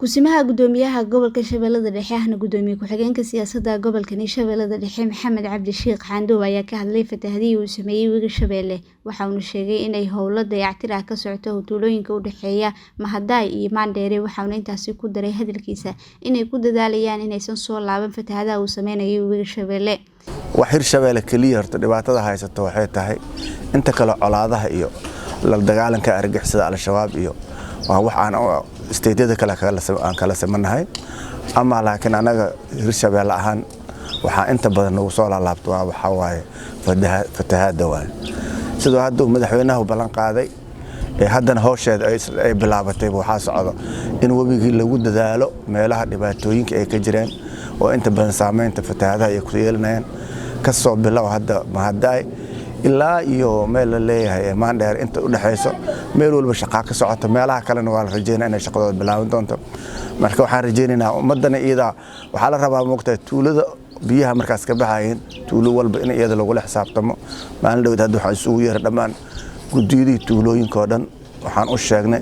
Kusimaha Gudoomiyaha Gobolka Shabeellada Dhexe ahna Gudoomiye ku-xigeenka siyaasadda gobolka Shabeellada Dhexe Maxamed Cabdi Sheekh Xandow ayaa ka hadlay fatahaadihii uu sameeyay Webiga Shabeelle. Waxa uu sheegay in ay howlo dayactir ah ka socoto tuulooyinka u dhexeeya Mahadaay iyo Mandheere. Waxa uu intaasi ku daray hadalkiisa in ay ku dadaalayaan inaysan soo laaban fatahaadaha uu sameeyay Webiga Shabeelle. wax Hirshabeelle kaliya horta dhibaatada haysato waxay tahay inta kale colaadaha iyo la dagaalanka argagixisada al-shabaab iyo wax aan isteedada kale aan kala samanahay ama laakiin anaga Hirshabeelle ahaan waxa inta badan ugu soo laabto waxa waaye fatahaada waay sidoo hadda madaxweynaha ballan qaaday haddana hawsheeda ay bilaabatay waxa socdo in wabigii lagu dadaalo meelaha dhibaatooyinka ay ka jireen oo inta badan saameynta fatahaadaha ay ku yeelanayaan ka soo bilow hadda Mahadaay ilaa iyo meel la leeyahay Mandheere inta u dhaxayso meel walba shaqo ka socoto meelaha kalena waa la rajeynayaa inay shaqadooda bilaaban doonto marka waxaan rajeynaynaa ummadana iyada waxa la rabaa moogtaa tuulada biyaha markaas ka baxayeen tuulo walba in iyada lagu xisaabtamo maalin dhawad hadda waxaan isugu yeeray dhammaan gudiyadii tuulooyinka oo dhan waxaan u sheegnay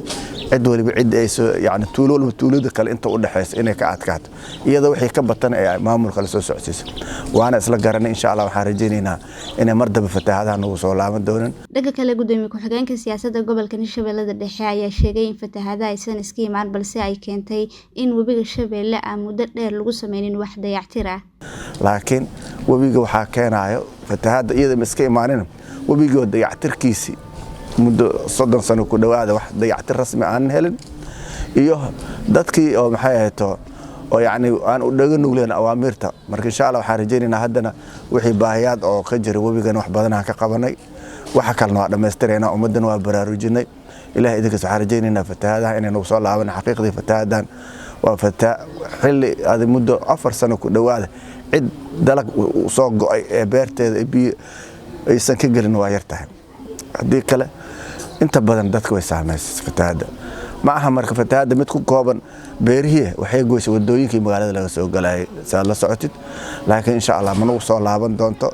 cid waliba cid ay soo yaani tuulo walba tuulada kale inta u dhaxayso inay ka adkaato iyada wixii ka batan ee maamulka la soo socodsiiso waana isla garanay insha Allah waxaan rajeynaynaa inay mardaba fatahaadaha nagu soo laaban doonaan. Dhaga kale Gudoomiye ku-xigeenka siyaasadda gobolka Shabeellada Dhexe ayaa sheegay in fatahaadaha aysan iska imaan balse ay keentay in Webiga Shabeelle aan muddo dheer lagu sameynin wax dayactir ah. laakiin webiga waxa keenayo fatahaada iyada iska imaanin webiga dayactirkiisi muddo 30 sano ku dhawaada wax dayactir rasmi aan helin iyo dadkii oo maxay ahayto oo yaani aan u dhagan nugleen awaamirta marka insha Allah waxaan rajeynaynaa haddana wixii baahiyaad oo ka jira webigan wax badan aan ka qabanay waxa kalena waa dhameystirayna ummadan waa baraarujinay ilaahay idinkaas waxaan rajeynaynaa fatahaadaha inay nagu soo laaban xaqiiqdii fatahaadan waa xilli aad muddo 4 sano ku dhawaada cid dalag soo go'ay ee beerteeda biyo aysan ka galin waa yartahay hadii kale inta badan dadku way saameysay fatahaada ma aha marka fatahaada mid ku kooban beerihi waxay goysay wadooyinkii magaalada laga soo galay saad la socotid laakiin insha Allah ma nagu soo laaban doonto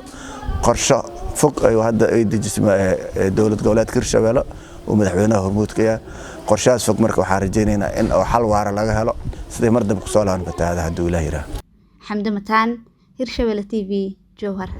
qorshe fog ay hadda ay dejisay dawlad goboleedka Hirshabeelle oo madaxweynaha hormuudka ah qorshaas fog marka waxaan rajeynaynaa in xal waara laga helo sidii mardab ku soo laaban fatahaada haduu Ilaahay yiraahdo. Xamdi Mataan, Hirshabeelle TV, Jowhar.